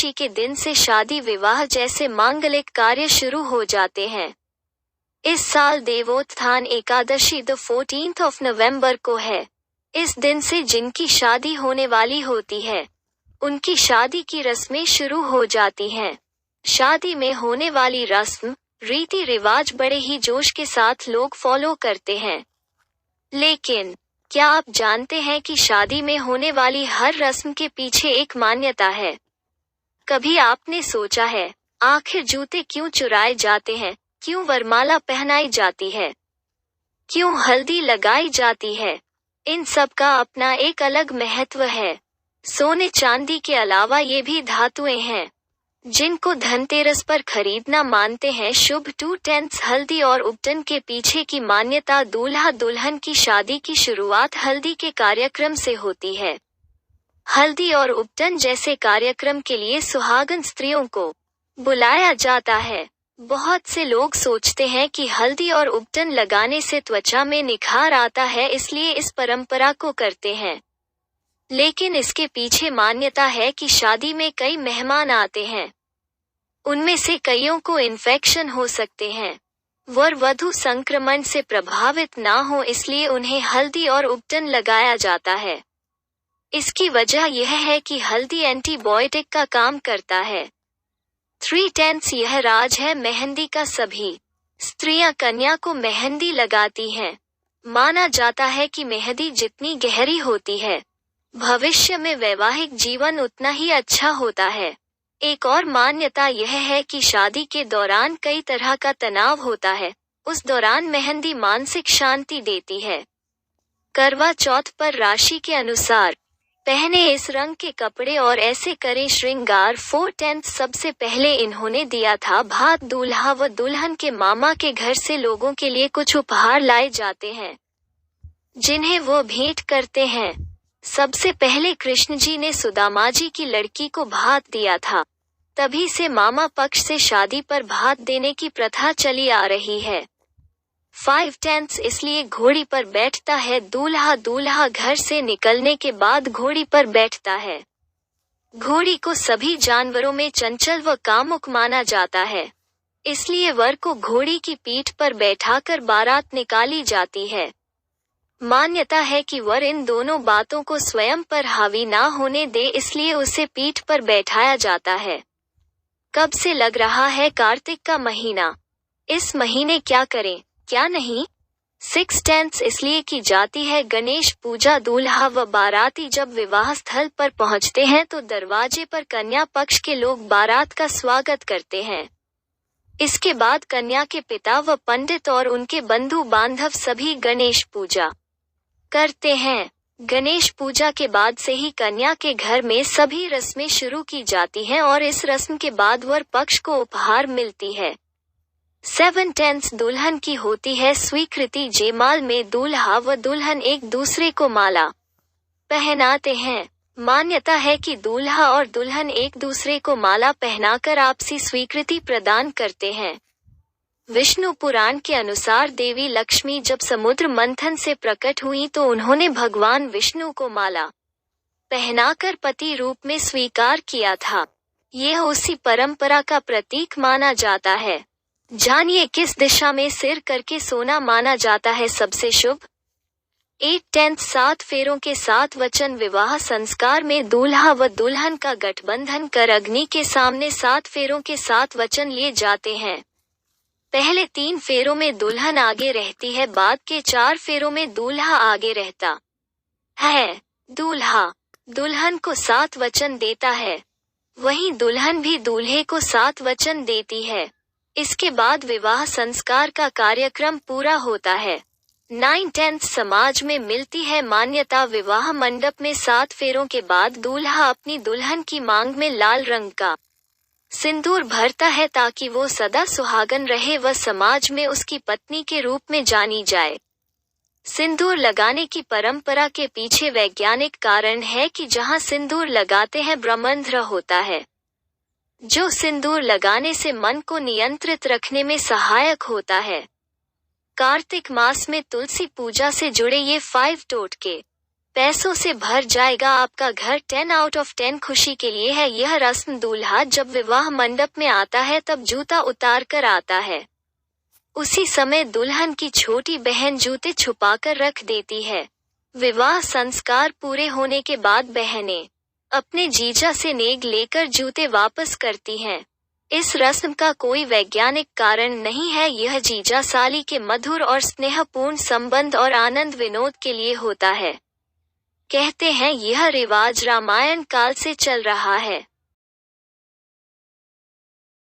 एकादशी के दिन से शादी विवाह जैसे मांगलिक कार्य शुरू हो जाते हैं। इस साल देवोत्थान एकादशी 14 नवंबर को है। इस दिन से जिनकी शादी होने वाली होती है, उनकी शादी की रस्में शुरू हो जाती हैं। शादी में होने वाली रस्म, रीति रिवाज बड़े ही जोश के साथ लोग फॉलो करते हैं। लेकिन क्या आप जानते हैं कि शादी में होने वाली हर रस्म के पीछे एक मान्यता है? कभी आपने सोचा है, आखिर जूते क्यों चुराए जाते हैं, क्यों वरमाला पहनाई जाती है, क्यों हल्दी लगाई जाती है? इन सब का अपना एक अलग महत्व है। सोने चांदी के अलावा ये भी धातुएं हैं जिनको धनतेरस पर खरीदना मानते हैं शुभ। 2 हल्दी और उपटन के पीछे की मान्यता, दूल्हा दुल्हन की शादी की शुरुआत हल्दी के कार्यक्रम से होती है। हल्दी और उपटन जैसे कार्यक्रम के लिए सुहागन स्त्रियों को बुलाया जाता है। बहुत से लोग सोचते हैं कि हल्दी और उपटन लगाने से त्वचा में निखार आता है, इसलिए इस परंपरा को करते हैं। लेकिन इसके पीछे मान्यता है कि शादी में कई मेहमान आते हैं, उनमें से कईयों को इन्फेक्शन हो सकते हैं। वर वधू संक्रमण से प्रभावित ना हो, इसलिए उन्हें हल्दी और उपटन लगाया जाता है। इसकी वजह यह है कि हल्दी एंटीबायोटिक का काम करता है। 3 यह राज है मेहंदी का। सभी स्त्रियां कन्या को मेहंदी लगाती हैं। माना जाता है कि मेहंदी जितनी गहरी होती है, भविष्य में वैवाहिक जीवन उतना ही अच्छा होता है। एक और मान्यता यह है कि शादी के दौरान कई तरह का तनाव होता है, उस दौरान मेहंदी मानसिक शांति देती है। करवा चौथ पर राशि के अनुसार पहने इस रंग के कपड़े और ऐसे करें श्रृंगार। 4 सबसे पहले इन्होंने दिया था भात। दूल्हा व दुल्हन के मामा के घर से लोगों के लिए कुछ उपहार लाए जाते हैं, जिन्हें वो भेंट करते हैं। सबसे पहले कृष्ण जी ने सुदामा जी की लड़की को भात दिया था। तभी से मामा पक्ष से शादी पर भात देने की प्रथा चली आ रही है। 5 इसलिए घोड़ी पर बैठता है। दूल्हा घर से निकलने के बाद घोड़ी पर बैठता है। घोड़ी को सभी जानवरों में चंचल व कामुक माना जाता है, इसलिए वर को घोड़ी की पीठ पर बैठाकर बारात निकाली जाती है। मान्यता है कि वर इन दोनों बातों को स्वयं पर हावी ना होने दे, इसलिए उसे पीठ पर बैठाया जाता है। कब से लग रहा है कार्तिक का महीना? इस महीने क्या करें, क्या नहीं? 6 इसलिए की जाती है गणेश पूजा। दूल्हा व बाराती जब विवाह स्थल पर पहुंचते हैं तो दरवाजे पर कन्या पक्ष के लोग बारात का स्वागत करते हैं। इसके बाद कन्या के पिता व पंडित और उनके बंधु बांधव सभी गणेश पूजा करते हैं। गणेश पूजा के बाद से ही कन्या के घर में सभी रस्में शुरू की जाती हैं और इस रस्म के बाद वर पक्ष को उपहार मिलती है। 7 दुल्हन की होती है स्वीकृति। जयमाल में दूल्हा व दुल्हन एक दूसरे को माला पहनाते हैं। मान्यता है कि दूल्हा और दुल्हन एक दूसरे को माला पहनाकर आपसी स्वीकृति प्रदान करते हैं। विष्णु पुराण के अनुसार देवी लक्ष्मी जब समुद्र मंथन से प्रकट हुई तो उन्होंने भगवान विष्णु को माला पहनाकर पति रूप में स्वीकार किया था। यह उसी परंपरा का प्रतीक माना जाता है। जानिए किस दिशा में सिर करके सोना माना जाता है सबसे शुभ? 8 7 फेरों के 7 वचन। विवाह संस्कार में दूल्हा व दुल्हन का गठबंधन कर अग्नि के सामने 7 फेरों के 7 वचन लिए जाते हैं। पहले 3 फेरों में दुल्हन आगे रहती है, बाद के 4 फेरों में दूल्हा आगे रहता है। दूल्हा दुल्हन को 7 वचन देता है, वहीं दुल्हन भी दूल्हे को 7 वचन देती है। इसके बाद विवाह संस्कार का कार्यक्रम पूरा होता है। 9 समाज में मिलती है मान्यता। विवाह मंडप में 7 फेरों के बाद दूल्हा अपनी दुल्हन की मांग में लाल रंग का सिंदूर भरता है ताकि वो सदा सुहागन रहे व समाज में उसकी पत्नी के रूप में जानी जाए। सिंदूर लगाने की परंपरा के पीछे वैज्ञानिक कारण है कि जहां सिंदूर लगाते हैं ब्रह्मरंध्र होता है, जो सिंदूर लगाने से मन को नियंत्रित रखने में सहायक होता है। कार्तिक मास में तुलसी पूजा से जुड़े ये 5 टोटके पैसों से भर जाएगा आपका घर। 10 आउट ऑफ 10 खुशी के लिए है यह रस्म। दूल्हा जब विवाह मंडप में आता है तब जूता उतार कर आता है। उसी समय दुल्हन की छोटी बहन जूते छुपाकर रख देती है। विवाह संस्कार पूरे होने के बाद बहनें अपने जीजा से नेग लेकर जूते वापस करती हैं। इस रस्म का कोई वैज्ञानिक कारण नहीं है, यह जीजा साली के मधुर और स्नेहपूर्ण संबंध और आनंद विनोद के लिए होता है। कहते हैं यह रिवाज रामायण काल से चल रहा है।